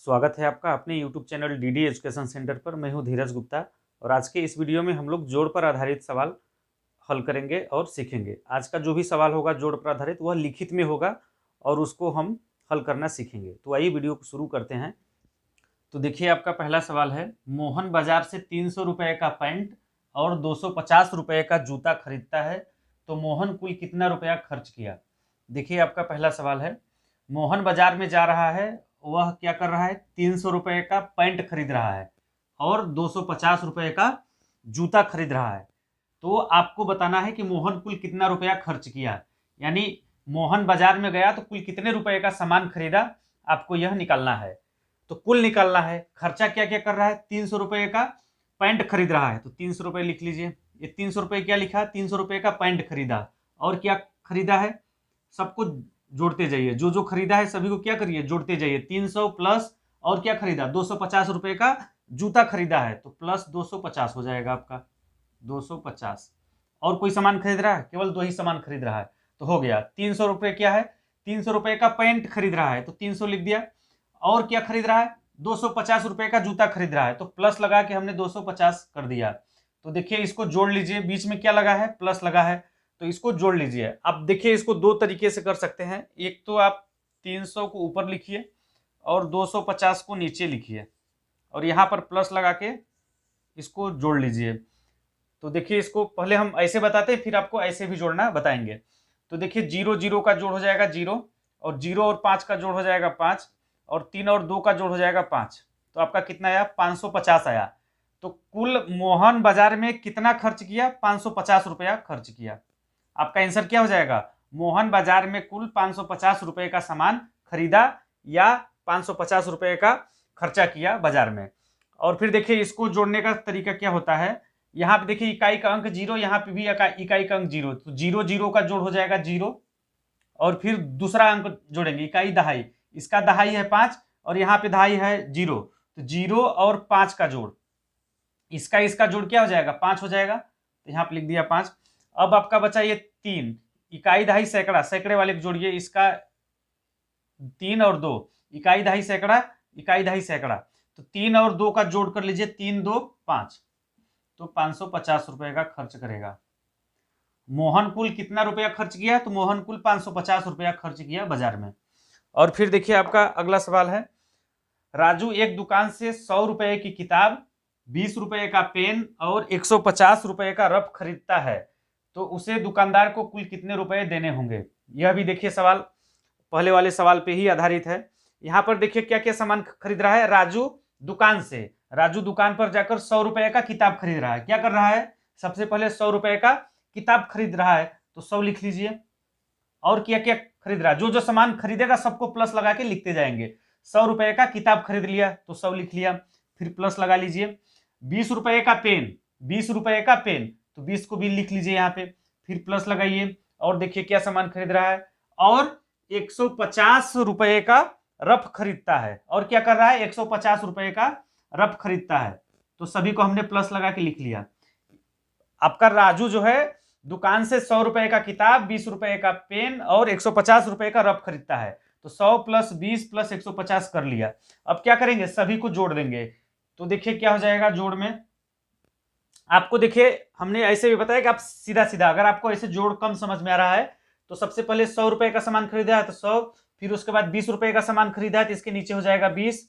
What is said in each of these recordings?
स्वागत है आपका अपने YouTube channel DD education centre पर। मैं हूं धीरज गुप्ता और आज के इस वीडियो में हम लोग जोड़ पर आधारित सवाल हल करेंगे और सीखेंगे। आज का जो भी सवाल होगा जोड़ पर आधारित वह लिखित में होगा और उसको हम हल करना सीखेंगे। तो आइए वीडियो को शुरू करते हैं। तो देखिए आपका पहला सवाल है, मोहन बाजार से 300 रुपये का पैंट और 250 रुपये का जूता खरीदता है, तो मोहन कुल कितना रुपया खर्च किया। देखिए आपका पहला सवाल है, मोहन बाजार में जा रहा है, वह क्या कर रहा है, 300 रुपये का पैंट खरीद रहा है और 250 रुपये का जूता खरीद रहा है। तो आपको बताना है कि मोहन कुल कितना रुपया खर्च किया, यानी मोहन बाजार में गया तो कुल कितने रुपए का सामान खरीदा, आपको यह निकालना है। तो कुल निकालना है, खर्चा क्या क्या कर रहा है, 300 रुपये का पैंट खरीद रहा है तो 300 रुपये लिख लीजिए। ये 300 रुपये क्या लिखा, 300 रुपये का पैंट खरीदा और क्या खरीदा है, सबको जोड़ते जाइए, जो जो खरीदा है सभी को क्या करिए, जोड़ते जाइए। 300 प्लस और क्या खरीदा, 250 रुपये का जूता खरीदा है तो प्लस 250 हो जाएगा आपका 250। और कोई सामान खरीद रहा है, केवल दो ही सामान खरीद रहा है तो हो गया। 300 रुपये क्या है, 300 रुपये का पैंट खरीद रहा है तो 300 लिख दिया। और क्या खरीद रहा है, 250 रुपये का जूता खरीद रहा है तो प्लस लगा के हमने 250 कर दिया। तो देखिए इसको जोड़ लीजिए, बीच में क्या लगा है, प्लस लगा है तो इसको जोड़ लीजिए। अब देखिए इसको दो तरीके से कर सकते हैं, एक तो आप 300 को ऊपर लिखिए और 250 को नीचे लिखिए और यहाँ पर प्लस लगा के इसको जोड़ लीजिए। तो देखिए इसको पहले हम ऐसे बताते हैं, फिर आपको ऐसे भी जोड़ना बताएंगे। तो देखिए 0 0 का जोड़ हो जाएगा 0 और 0 और 5 का जोड़ हो जाएगा 5 और 3 और 2 का जोड़ हो जाएगा 5। तो आपका कितना आया, 550 आया। तो कुल मोहन बाजार में कितना खर्च किया, 550 रुपया खर्च किया। आपका आंसर क्या हो जाएगा, मोहन बाजार में कुल 550 रुपये का सामान खरीदा या 550 रुपये का खर्चा किया बाजार में। और फिर देखिए इसको जोड़ने का तरीका क्या होता है, यहाँ पे देखिए इकाई का अंक 0, यहाँ पे भी इकाई का अंक 0, तो 0 0 का जोड़ हो जाएगा 0 और फिर दूसरा अंक जोड़ेंगे, इकाई दहाई, इसका दहाई है 5 और यहाँ पे दहाई है 0, तो 0 और 5 का जोड़, इसका जोड़ क्या हो जाएगा, 5 हो जाएगा। तो यहाँ पे लिख दिया 5। अब आपका बचा ये 3, इकाई दहाई सैकड़ा, सैकड़े वाले को जोड़िए, इसका 3 और 2, इकाई दहाई सैकड़ा, इकाई दहाई सैकड़ा, तो 3 और 2 का जोड़ कर लीजिए, 3 2 5, तो 550 रुपए का खर्च करेगा। मोहन कुल कितना रुपया खर्च किया, तो मोहन कुल 550 रुपया खर्च किया बाजार में। और फिर देखिए आपका अगला सवाल है, राजू एक दुकान से 100 रुपए की किताब, 20 रुपए का पेन और 150 रुपए का रफ खरीदता है, तो उसे दुकानदार को कुल कितने रुपए देने होंगे। यह भी देखिए सवाल पहले वाले सवाल पे ही आधारित है। यहाँ पर देखिए क्या क्या सामान खरीद रहा है, राजू दुकान से, राजू दुकान पर जाकर 100 रुपए का किताब खरीद रहा है। क्या कर रहा है, सबसे पहले 100 रुपए का किताब खरीद रहा है तो 100 लिख लीजिए। और क्या क्या खरीद रहा है, जो जो सामान खरीदेगा सबको प्लस लगा के लिखते जाएंगे। 100 रुपए का किताब खरीद लिया तो 100 लिख लिया, फिर प्लस लगा लीजिए। 20 रुपए का पेन, 20 रुपए का पेन तो 20 को भी लिख लीजिए यहाँ पे, फिर प्लस लगाइए। और देखिए क्या सामान खरीद रहा है, और 150 रुपए का रफ खरीदता है। और क्या कर रहा है, 150 रुपए का रफ खरीदता है, तो सभी को हमने प्लस लगा के लिख लिया। आपका राजू जो है दुकान से 100 रुपए का किताब, 20 रुपए का पेन और 150 रुपए का रफ खरीदता है, तो 100 प्लस 20 प्लस 150 कर लिया। अब क्या करेंगे, सभी को जोड़ देंगे। तो देखिए क्या हो जाएगा जोड़ में, आपको देखिए हमने ऐसे भी बताया कि आप सीधा सीधा, अगर आपको ऐसे जोड़ कम समझ में आ रहा है तो सबसे पहले 100 रुपए का सामान खरीदा है तो 100, फिर उसके बाद 20 रुपए का सामान खरीदा है तो इसके नीचे हो जाएगा 20।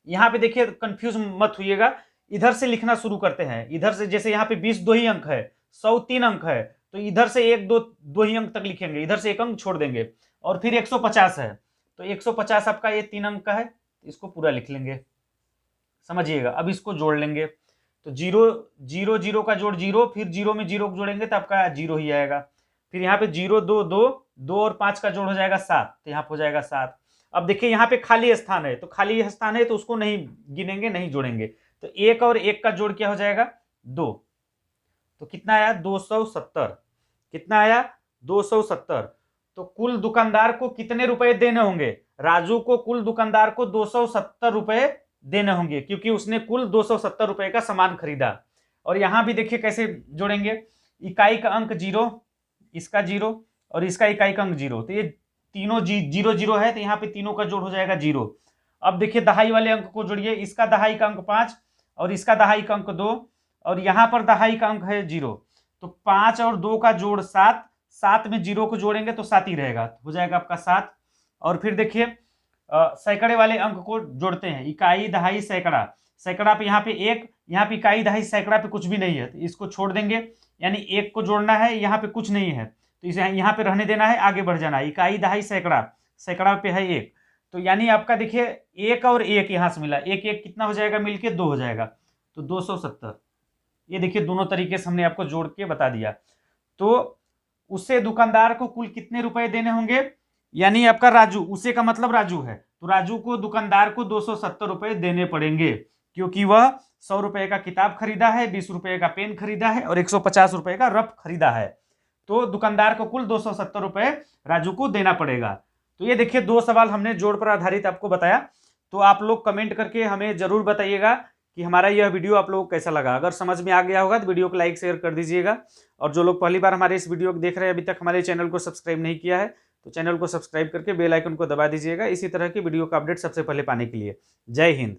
यहाँ पे देखिए कंफ्यूज मत होइएगा, इधर से लिखना शुरू करते हैं। इधर से जैसे यहाँ पे 20 दो ही अंक है, 100 3 अंक है, तो इधर से 1 2 दो ही अंक तक लिखेंगे, इधर से 1 अंक छोड़ देंगे। और फिर 150 है तो 150 आपका ये 3 अंक का है, इसको पूरा लिख लेंगे, समझिएगा। अब इसको जोड़ लेंगे तो 0 0 0 का जोड़ 0, फिर 0 में 0 को जोड़ेंगे तो आपका 0 ही आएगा। फिर यहाँ पे 0 2 2 2 और 5 का जोड़ हो जाएगा 7, तो यहाँ पे हो जाएगा 7। अब देखिए यहाँ पे खाली स्थान है, तो खाली स्थान है तो उसको नहीं गिनेंगे, नहीं जोड़ेंगे। तो 1 और 1 का जोड़ क्या हो जाएगा, 2, तो कितना आया 270, कितना आया 270। तो कुल दुकानदार को कितने रुपए देने होंगे, राजू को कुल दुकानदार को 270 रुपए देने होंगे, क्योंकि उसने कुल 270 रुपए का सामान खरीदा। और यहां भी देखिए कैसे जोड़ेंगे, इकाई का अंक 0, इसका 0 और इसका इकाई का अंक 0, तो ये तीनों 0 0 है तो यहाँ पे तीनों का जोड़ हो जाएगा 0। अब देखिए दहाई वाले अंक को जोड़िए, इसका दहाई का अंक 5 और इसका दहाई का अंक 2 और यहाँ पर दहाई का अंक है 0। तो 5 और 2 का जोड़ 7, 7 में 0 को जोड़ेंगे तो 7 ही रहेगा, हो जाएगा आपका 7। और फिर देखिए सैकड़े वाले अंक को जोड़ते हैं, इकाई दहाई सैकड़ा, सैकड़ा पे यहाँ पे 1, यहाँ पे इकाई दहाई सैकड़ा पे कुछ भी नहीं है तो इसको छोड़ देंगे, यानी 1 को जोड़ना है, यहाँ पे कुछ नहीं है तो इसे यहाँ पे रहने देना है, आगे बढ़ जाना है। इकाई दहाई सैकड़ा, सैकड़ा पे है 1, तो यानी आपका देखिए 1 और 1 यहाँ से मिला, 1 1 कितना हो जाएगा मिलके 2 हो जाएगा, तो 270। ये देखिए दोनों तरीके से हमने आपको जोड़ के बता दिया। तो उससे दुकानदार को कुल कितने रुपए देने होंगे, यानी आपका राजू, उसे का मतलब राजू है, तो राजू को दुकानदार को 270 रुपए देने पड़ेंगे, क्योंकि वह 100 रुपए का किताब खरीदा है, 20 रुपए का पेन खरीदा है और 150 रुपए का रफ खरीदा है, तो दुकानदार को कुल 270 रुपए राजू को देना पड़ेगा। तो ये देखिए 2 सवाल हमने जोड़ पर आधारित आपको बताया। तो आप लोग कमेंट करके हमें जरूर बताइएगा कि हमारा यह वीडियो आप लोगों को कैसा लगा। अगर समझ में आ गया होगा तो वीडियो को लाइक शेयर कर दीजिएगा, और जो लोग पहली बार हमारे इस वीडियो को देख रहे हैं, अभी तक हमारे चैनल को सब्सक्राइब नहीं किया है, तो चैनल को सब्सक्राइब करके बेल आइकन को दबा दीजिएगा, इसी तरह की वीडियो का अपडेट सबसे पहले पाने के लिए। जय हिंद।